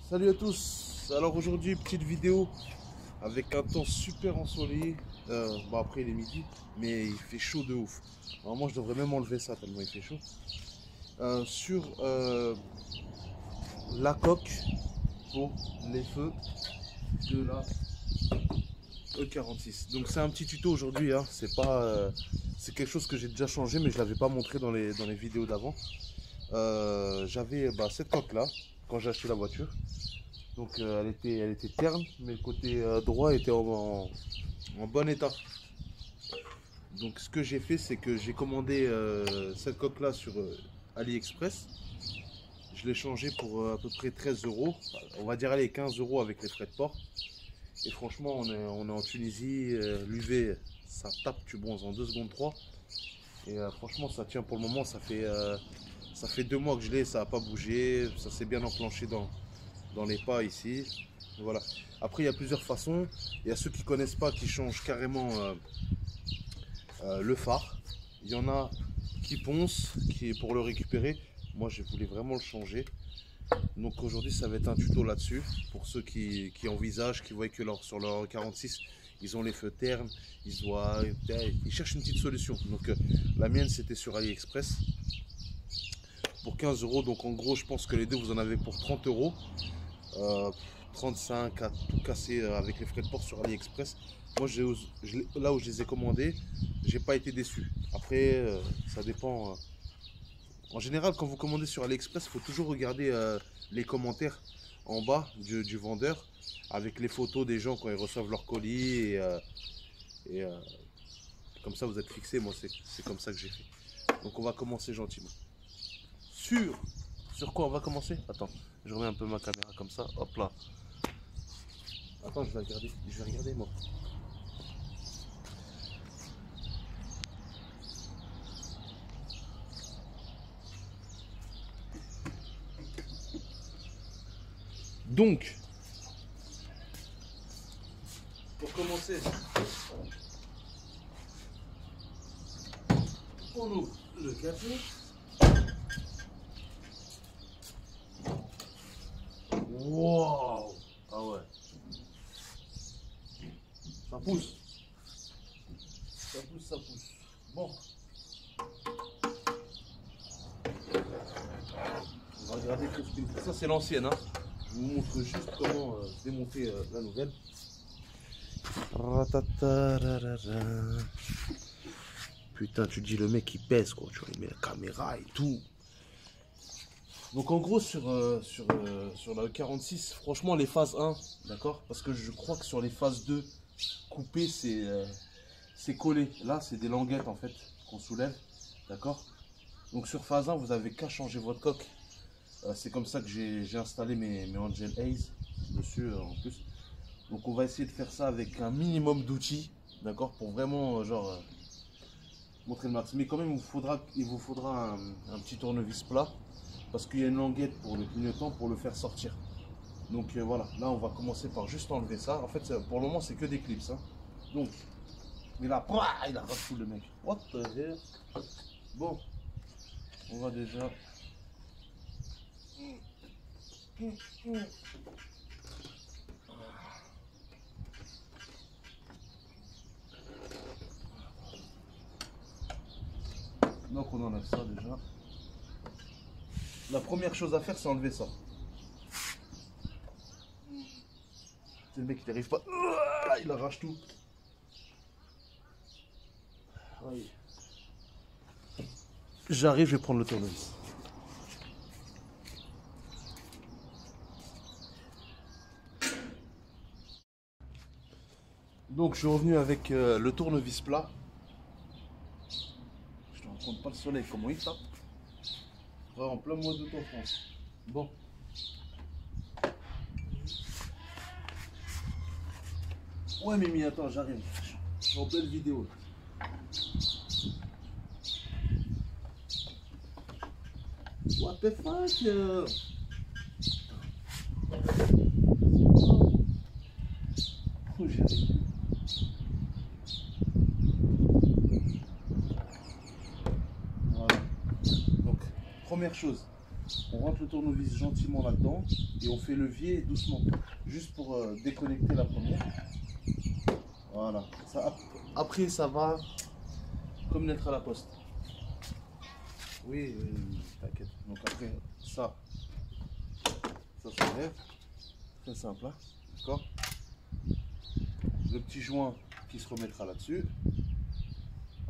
Salut à tous. Alors aujourd'hui petite vidéo avec un temps super ensoleillé. Bon après il est midi mais il fait chaud de ouf. Normalement je devrais même enlever ça tellement il fait chaud. Sur la coque pour les feux de la E46. Donc c'est un petit tuto aujourd'hui, hein. C'est pas c'est quelque chose que j'ai déjà changé mais je l'avais pas montré dans les vidéos d'avant. J'avais cette coque là quand j'ai acheté la voiture. Donc elle était terne, mais le côté droit était en bon état. Donc ce que j'ai fait, c'est que j'ai commandé cette coque là sur AliExpress. Je l'ai changé pour à peu près 13 euros. On va dire allez 15 euros avec les frais de port. Et franchement, on est en Tunisie. L'UV, ça tape, tu bronzes en 2 secondes 3. Et franchement, ça tient pour le moment. Ça fait 2 mois que je l'ai, ça n'a pas bougé. Ça s'est bien enclenché dans les pas ici. Voilà. Après, il y a plusieurs façons. Il y a ceux qui ne connaissent pas qui changent carrément le phare. Il y en a qui poncent pour le récupérer. Moi, je voulais vraiment le changer. Donc aujourd'hui, ça va être un tuto là-dessus. Pour ceux qui envisagent, qui voient que sur leur 46, ils ont les feux ternes. Ils cherchent une petite solution. Donc la mienne, c'était sur AliExpress. Pour 15 euros. Donc en gros, je pense que les deux, vous en avez pour 30 euros. 35 à tout casser avec les frais de port sur AliExpress. Moi, là où je les ai commandés, j'ai pas été déçu. Après, ça dépend. En général, quand vous commandez sur AliExpress, il faut toujours regarder les commentaires en bas du vendeur avec les photos des gens quand ils reçoivent leur colis. Et comme ça, vous êtes fixé. Moi, c'est comme ça que j'ai fait. Donc, on va commencer gentiment. Sur quoi on va commencer? Attends, je remets un peu ma caméra comme ça. Hop là. Attends, je vais regarder moi. Donc, pour commencer, on ouvre le café. Wow! Ah ouais. Ça pousse. Ça pousse, ça pousse. Bon. On va regarder tout ce qu'il faut. Ça, c'est l'ancienne. Hein. Je vous montre juste comment démonter la nouvelle. Putain, tu dis le mec il pèse quoi. Tu vois, il met la caméra et tout. Donc en gros sur la E46, franchement les phases 1, d'accord? Parce que je crois que sur les phases 2, coupé c'est collé. Là c'est des languettes en fait qu'on soulève, d'accord? Donc sur phase 1, vous avez qu'à changer votre coque. C'est comme ça que j'ai installé mes Angel Haze dessus en plus. Donc on va essayer de faire ça avec un minimum d'outils, d'accord? Pour vraiment montrer le max. Mais quand même il vous faudra un petit tournevis plat. Parce qu'il y a une languette pour le clignotant pour le faire sortir. Donc voilà, là on va commencer par juste enlever ça. En fait, pour le moment, c'est que des clips. Hein. Donc, il a raté tout le mec. What the hell? Bon, on va déjà. Donc on enlève ça déjà. La première chose à faire, c'est enlever ça. C'est le mec qui n'arrive pas. Il arrache tout. Oui. J'arrive, je vais prendre le tournevis. Donc je suis revenu avec le tournevis plat. Je te raconte pas le soleil, comment il tape. En plein mois d'août en France. Bon. Ouais Mimi, attends, j'arrive. Je suis en belle vidéo. What the fuck Oh, j'arrive. Voilà. Donc, première chose, On rentre le tournevis gentiment là-dedans et on fait levier doucement, juste pour déconnecter la première. Voilà. Ça, après, ça va comme une lettre à la poste. Oui, t'inquiète. Donc après, ça s'enlève. Très simple, hein, d'accord. Le petit joint qui se remettra là-dessus.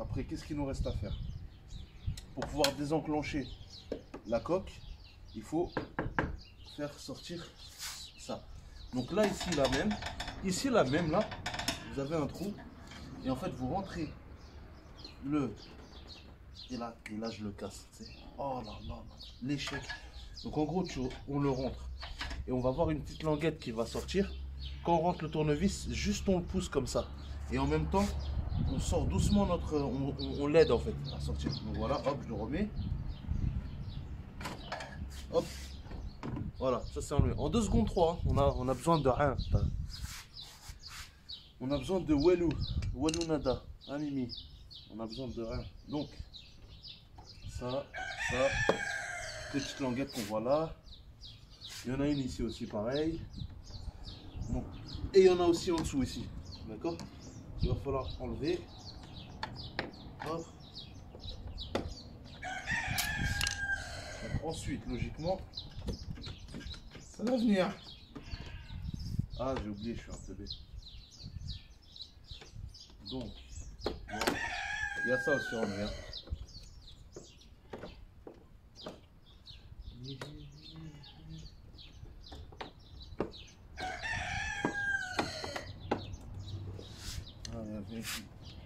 Après, qu'est-ce qu'il nous reste à faire? Pour pouvoir désenclencher la coque, il faut faire sortir ça. Donc là, ici la même, là, vous avez un trou. Et en fait, vous rentrez et là je le casse. Oh là là, l'échec. Donc en gros, on le rentre. Et on va voir une petite languette qui va sortir. Quand on rentre le tournevis, juste on le pousse comme ça. Et en même temps, on sort doucement on l'aide en fait à sortir. Donc voilà, hop, je le remets. Hop. Voilà, ça c'est enlevé. En 2 secondes 3, hein, on a besoin de rien. On a besoin de Walou nada, hein Mimi. On a besoin de rien. Donc, ça, petite languette qu'on voit là. Il y en a une ici aussi pareil. Donc, et il y en a aussi en dessous ici. D'accord? Il va falloir enlever. Hop. Donc, ensuite, logiquement, ça va venir. Ah, j'ai oublié, je suis un peu bête. Donc, voilà. Il y a ça aussi en enlever.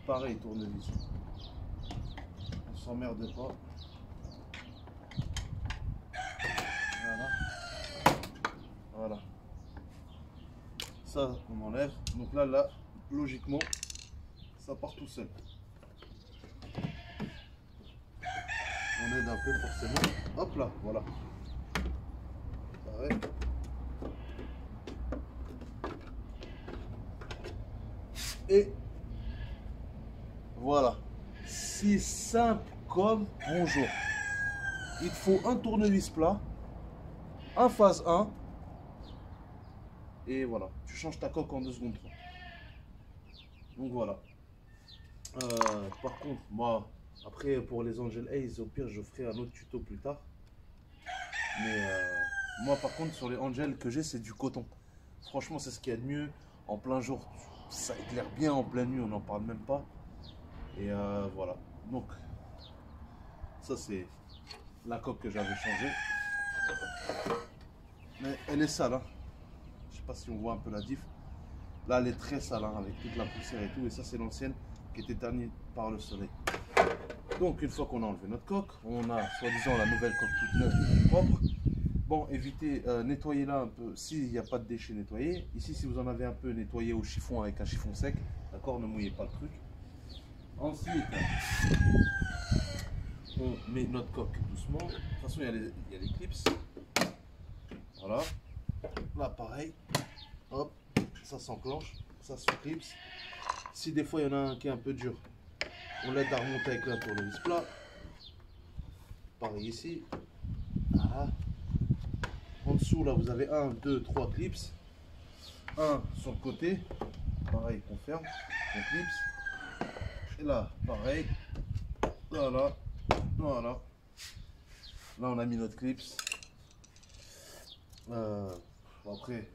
Pareil, tournevis. On s'emmerde pas. Voilà. Voilà. Ça, on enlève. Donc là, logiquement, ça part tout seul. On aide un peu forcément. Hop là, voilà. Pareil. Et voilà. C'est simple comme bonjour. Il te faut un tournevis plat, un phase 1. Et voilà. Tu changes ta coque en 2 secondes 3. Donc voilà. Par contre, moi, après pour les Angel Ace, au pire, je ferai un autre tuto plus tard. Mais moi, par contre, sur les Angel que j'ai, c'est du coton. Franchement, c'est ce qu'il y a de mieux. En plein jour, ça éclaire bien. En pleine nuit, on n'en parle même pas. Et voilà. Donc, ça, c'est la coque que j'avais changée. Mais elle est sale. Hein. Je sais pas si on voit un peu la diff. Là, elle est très sale, hein, avec toute la poussière et tout. Et ça, c'est l'ancienne qui était ternie par le soleil. Donc, une fois qu'on a enlevé notre coque, on a soi-disant la nouvelle coque toute neuve et propre. Bon, évitez, nettoyez-la un peu s'il n'y a pas de déchets nettoyés. Ici, si vous en avez un peu, nettoyé au chiffon avec un chiffon sec. D'accord, ne mouillez pas le truc. Ensuite, on met notre coque doucement. De toute façon, il y a les clips. Voilà. Là, pareil. Hop, ça s'enclenche. Ça se clips. Si des fois, il y en a un qui est un peu dur, on l'aide à remonter avec un tournevis plat. Pareil ici. Voilà. En dessous, là, vous avez 1, 2, 3 clips. Un sur le côté. Pareil, on ferme. On clips. Et là, pareil. Voilà. Voilà. Là, on a mis notre clips. Après,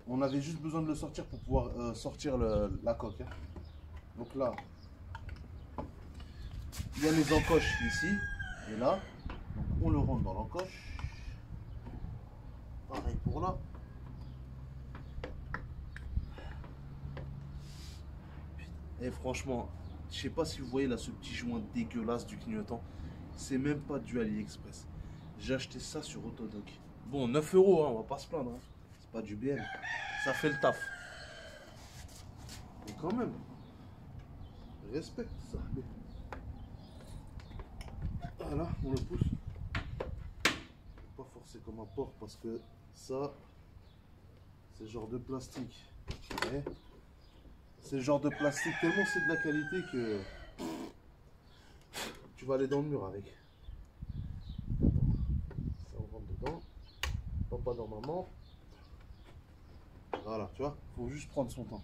on avait juste besoin de le sortir pour pouvoir sortir la coque. Hein. Donc là, il y a les encoches ici et là. Donc on le rentre dans l'encoche. Pareil pour là. Et franchement, je sais pas si vous voyez là ce petit joint dégueulasse du clignotant. C'est même pas du AliExpress. J'ai acheté ça sur Autodoc. Bon, 9 €, hein, on va pas se plaindre. Hein. C'est pas du BM. Ça fait le taf. Mais quand même, respecte ça. Voilà, on le pousse. Pas forcer comme un porc parce que ça, c'est le genre de plastique. Ouais. C'est le genre de plastique tellement c'est de la qualité que tu vas aller dans le mur avec. papa dort maman. Voilà, tu vois, faut juste prendre son temps.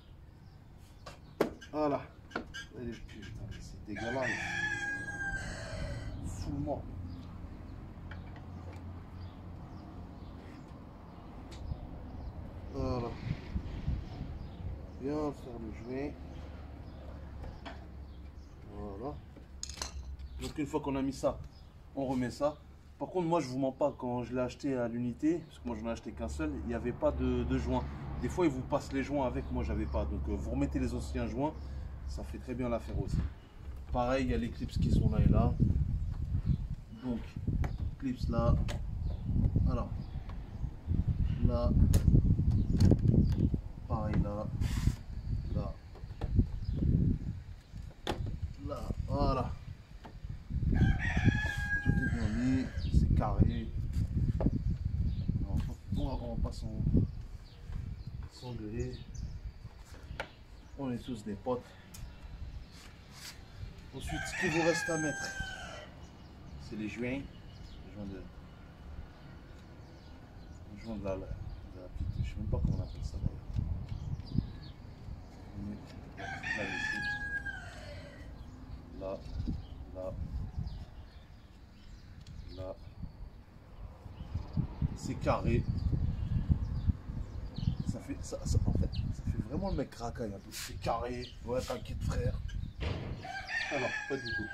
Voilà. C'est dégueulasse. Fous-moi. Voilà. Bien faire le joint. Voilà. Donc une fois qu'on a mis ça, on remet ça. Par contre, moi je vous mens pas, quand je l'ai acheté à l'unité, parce que moi j'en ai acheté qu'un seul, il n'y avait pas de joint. Des fois ils vous passent les joints avec, moi j'avais pas. Donc vous remettez les anciens joints, ça fait très bien l'affaire aussi. Pareil, il y a les clips qui sont là et là. Donc clips là. Alors là. Pareil là. Là. Là. Voilà. Tout est bien mis, c'est carré. On va pas s'engueuler. On est tous des potes. Ensuite, ce qu'il vous reste à mettre, c'est les joints. Les joints de la petite. Je sais même pas comment on appelle ça d'ailleurs. On met là ici. Là. Là. Là. C'est carré. Ça fait ça, en fait, ça fait vraiment le mec racaille un peu. C'est carré. Ouais, t'inquiète frère. Alors, pas du tout.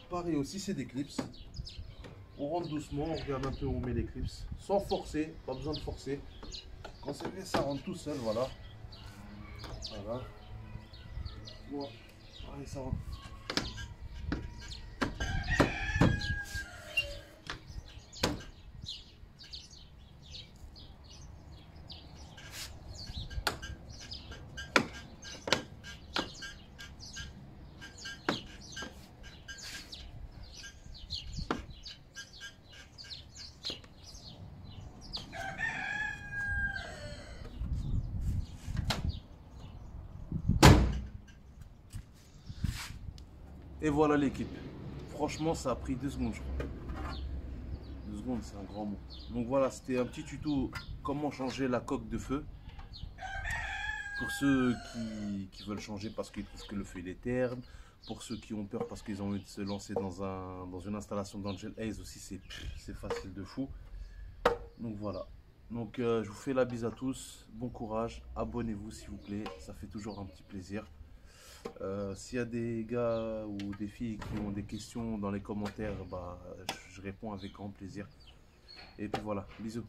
Pareil aussi, c'est des clips. On rentre doucement, on regarde un peu où on met les clips. Sans forcer, pas besoin de forcer. Quand c'est fait, ça rentre tout seul, voilà. Voilà. Bon, allez, ça rentre. Et voilà l'équipe. Franchement, ça a pris 2 secondes, je crois. 2 secondes, c'est un grand mot. Donc voilà, c'était un petit tuto comment changer la coque de feu. Pour ceux qui veulent changer parce qu'ils trouvent que le feu il est terne. Pour ceux qui ont peur parce qu'ils ont envie de se lancer dans une installation d'Angel Ace aussi, c'est facile de fou. Donc voilà. Donc je vous fais la bise à tous. Bon courage. Abonnez-vous s'il vous plaît. Ça fait toujours un petit plaisir. S'il y a des gars ou des filles qui ont des questions dans les commentaires, bah, je réponds avec grand plaisir. Et puis voilà, bisous.